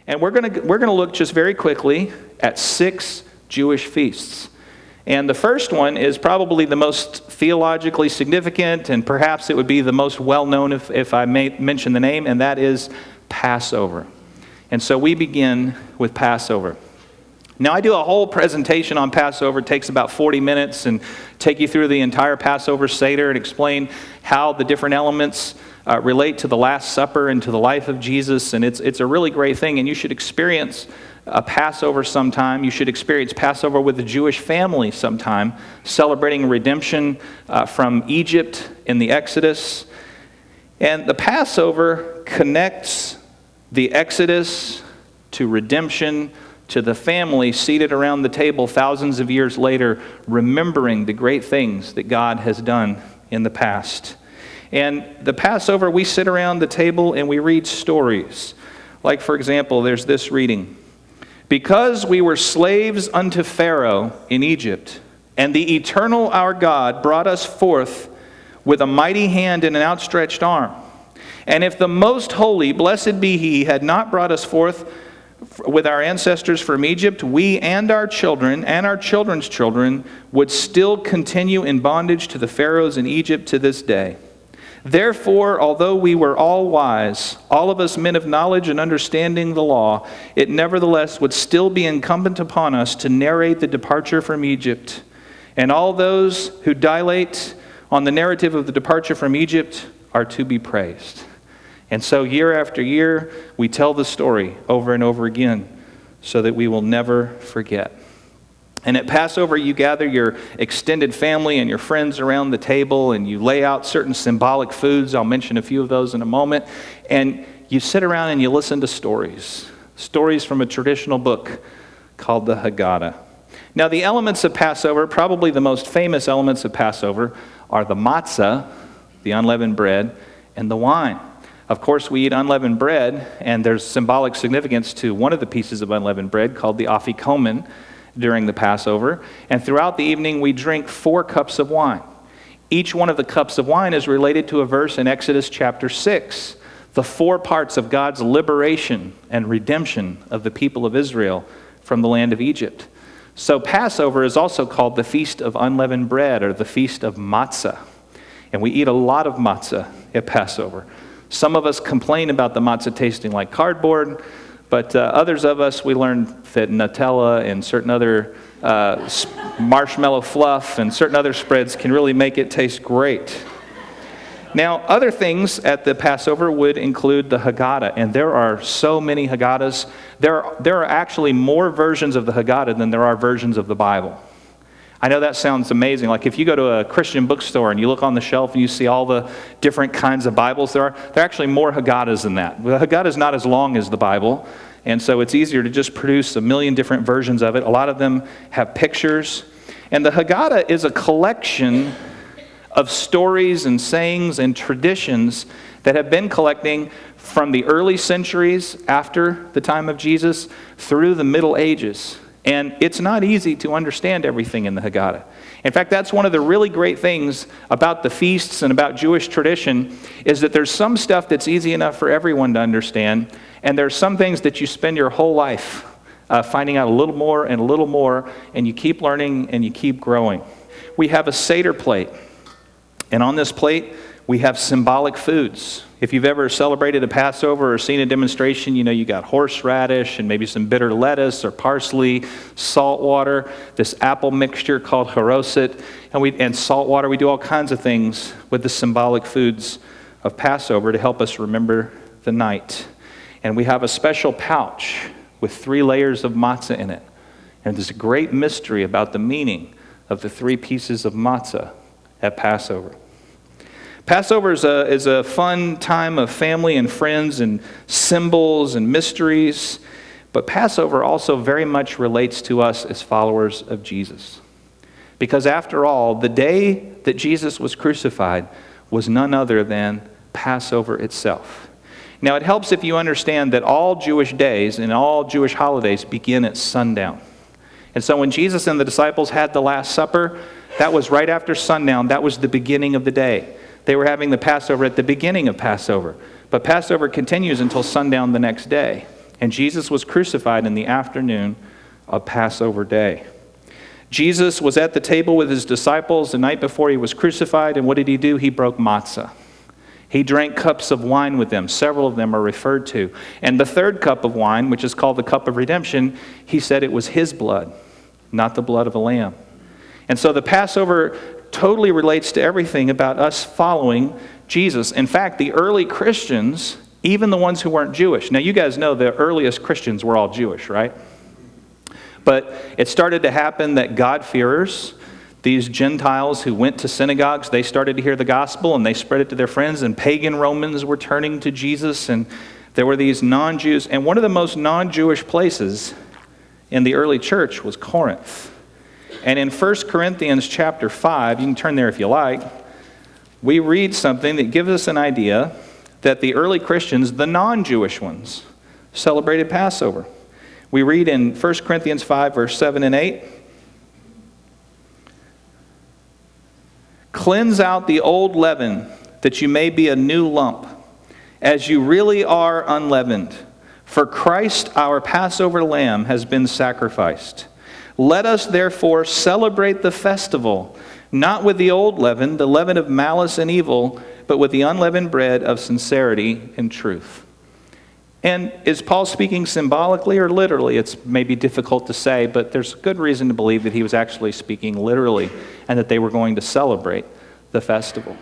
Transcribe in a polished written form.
And we're going to look just very quickly at 6 Jewish feasts. And the first one is probably the most theologically significant, and perhaps it would be the most well-known if I may mention the name, and that is Passover. And so we begin with Passover. Now, I do a whole presentation on Passover. It takes about 40 minutes and take you through the entire Passover Seder and explain how the different elements relate to the Last Supper and to the life of Jesus. And it's a really great thing, and you should experience a Passover sometime. You should experience Passover with the Jewish family sometime, celebrating redemption from Egypt in the Exodus. And the Passover connects the Exodus to redemption, to the family seated around the table thousands of years later, remembering the great things that God has done in the past. And the Passover, we sit around the table and we read stories. Like, for example, there's this reading. Because we were slaves unto Pharaoh in Egypt, and the eternal our God brought us forth with a mighty hand and an outstretched arm. And if the most holy, blessed be he, had not brought us forth with our ancestors from Egypt, we and our children and our children's children would still continue in bondage to the pharaohs in Egypt to this day. Therefore, although we were all wise, all of us men of knowledge and understanding the law, it nevertheless would still be incumbent upon us to narrate the departure from Egypt. And all those who dilate on the narrative of the departure from Egypt are to be praised. And so year after year, we tell the story over and over again so that we will never forget. And at Passover, you gather your extended family and your friends around the table, and you lay out certain symbolic foods. I'll mention a few of those in a moment. And you sit around and you listen to stories from a traditional book called the Haggadah. Now, the elements of Passover, probably the most famous elements of Passover, are the matzah, the unleavened bread, and the wine. Of course, we eat unleavened bread, and there's symbolic significance to one of the pieces of unleavened bread called the afikomen during the Passover. And throughout the evening, we drink 4 cups of wine. Each one of the cups of wine is related to a verse in Exodus chapter 6, the 4 parts of God's liberation and redemption of the people of Israel from the land of Egypt. So Passover is also called the Feast of Unleavened Bread, or the Feast of Matzah. And we eat a lot of matzah at Passover. Some of us complain about the matzah tasting like cardboard, but others of us, we learned that Nutella and certain other marshmallow fluff and certain other spreads can really make it taste great. Now, other things at the Passover would include the Haggadah, and there are so many Haggadahs. There are actually more versions of the Haggadah than there are versions of the Bible. I know that sounds amazing. Like if you go to a Christian bookstore and you look on the shelf and you see all the different kinds of Bibles there are actually more Haggadahs than that. The Haggadah is not as long as the Bible, and so it's easier to just produce a million different versions of it. A lot of them have pictures. And the Haggadah is a collection of stories and sayings and traditions that have been collecting from the early centuries after the time of Jesus through the Middle Ages. And it's not easy to understand everything in the Haggadah. In fact, that's one of the really great things about the feasts and about Jewish tradition, is that there's some stuff that's easy enough for everyone to understand, and there's some things that you spend your whole life finding out a little more, and you keep learning and you keep growing. We have a Seder plate, and on this plate we have symbolic foods. If you've ever celebrated a Passover or seen a demonstration, you know you got horseradish and maybe some bitter lettuce or parsley, salt water, this apple mixture called haroset, and salt water. We do all kinds of things with the symbolic foods of Passover to help us remember the night. And we have a special pouch with 3 layers of matzah in it. And there's a great mystery about the meaning of the 3 pieces of matzah at Passover. Passover is a fun time of family and friends and symbols and mysteries, but Passover also very much relates to us as followers of Jesus. Because after all, the day that Jesus was crucified was none other than Passover itself. Now, it helps if you understand that all Jewish days and all Jewish holidays begin at sundown. And so when Jesus and the disciples had the Last Supper, that was right after sundown. That was the beginning of the day. They were having the Passover at the beginning of Passover. But Passover continues until sundown the next day. And Jesus was crucified in the afternoon of Passover day. Jesus was at the table with his disciples the night before he was crucified, and what did he do? He broke matzah. He drank cups of wine with them. Several of them are referred to. And the third cup of wine, which is called the cup of redemption, he said it was his blood, not the blood of a lamb. And so the Passover totally relates to everything about us following Jesus. In fact, the early Christians, even the ones who weren't Jewish. Now, you guys know the earliest Christians were all Jewish, right? But it started to happen that God-fearers, these Gentiles who went to synagogues, they started to hear the gospel and they spread it to their friends, and pagan Romans were turning to Jesus, and there were these non-Jews. And one of the most non-Jewish places in the early church was Corinth. And in 1 Corinthians chapter 5, you can turn there if you like, we read something that gives us an idea that the early Christians, the non-Jewish ones, celebrated Passover. We read in 1 Corinthians 5, verse 7 and 8, "Cleanse out the old leaven, that you may be a new lump, as you really are unleavened. For Christ, our Passover lamb, has been sacrificed. Let us therefore celebrate the festival, not with the old leaven, the leaven of malice and evil, but with the unleavened bread of sincerity and truth." And is Paul speaking symbolically or literally? It's maybe difficult to say, but there's good reason to believe that he was actually speaking literally and that they were going to celebrate the festival.